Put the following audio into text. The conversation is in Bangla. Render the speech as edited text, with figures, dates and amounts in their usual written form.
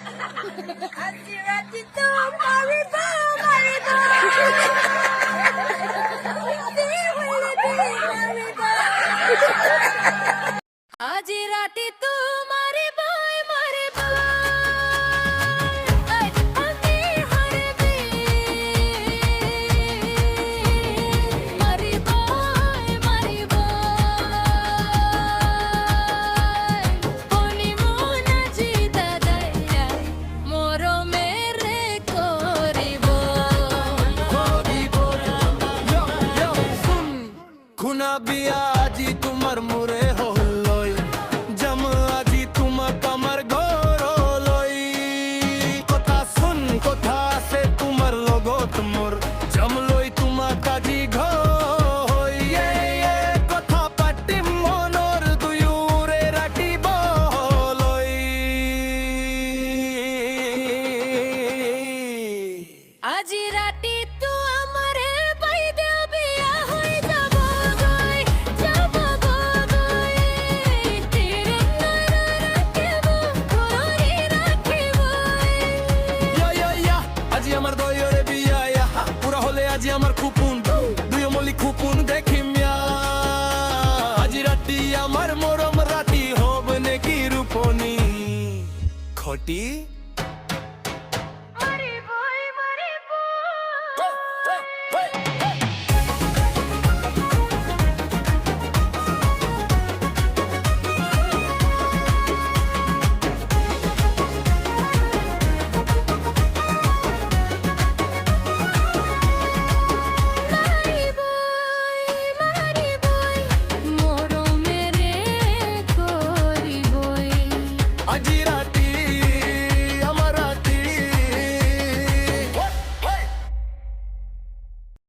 আজি রাতি তো মারিব মারিব আজি রাতি তো মারিব মারিব আমি হারবি মারিব মারিব বনি মন জিতা দাইয়া মরমের করিব খুনা বিয়া আজি তোমার মোরে হলই জম আজি তোমাক আমার ঘর লই কথা শুন কথা আছে তোমার লগত মোর জম লই তোমাক আজি ঘর কথা পাতি মনৰ দুয়োৰে ৰাখিব লই আজি রাতি তো আমারে বাইদে বিয়া হই যাব গই যাব গই তেরে রাখিব ঘরে রাখিব ইয়া আজি আমার দয়রে বিয়া ইয়া পুরা হলে আজি আমার খুপুন দুই মলি খুপুন দেখিম ইয়া আজি রাতি আমার মরম রাতি হবে নাকি রূপনি খটি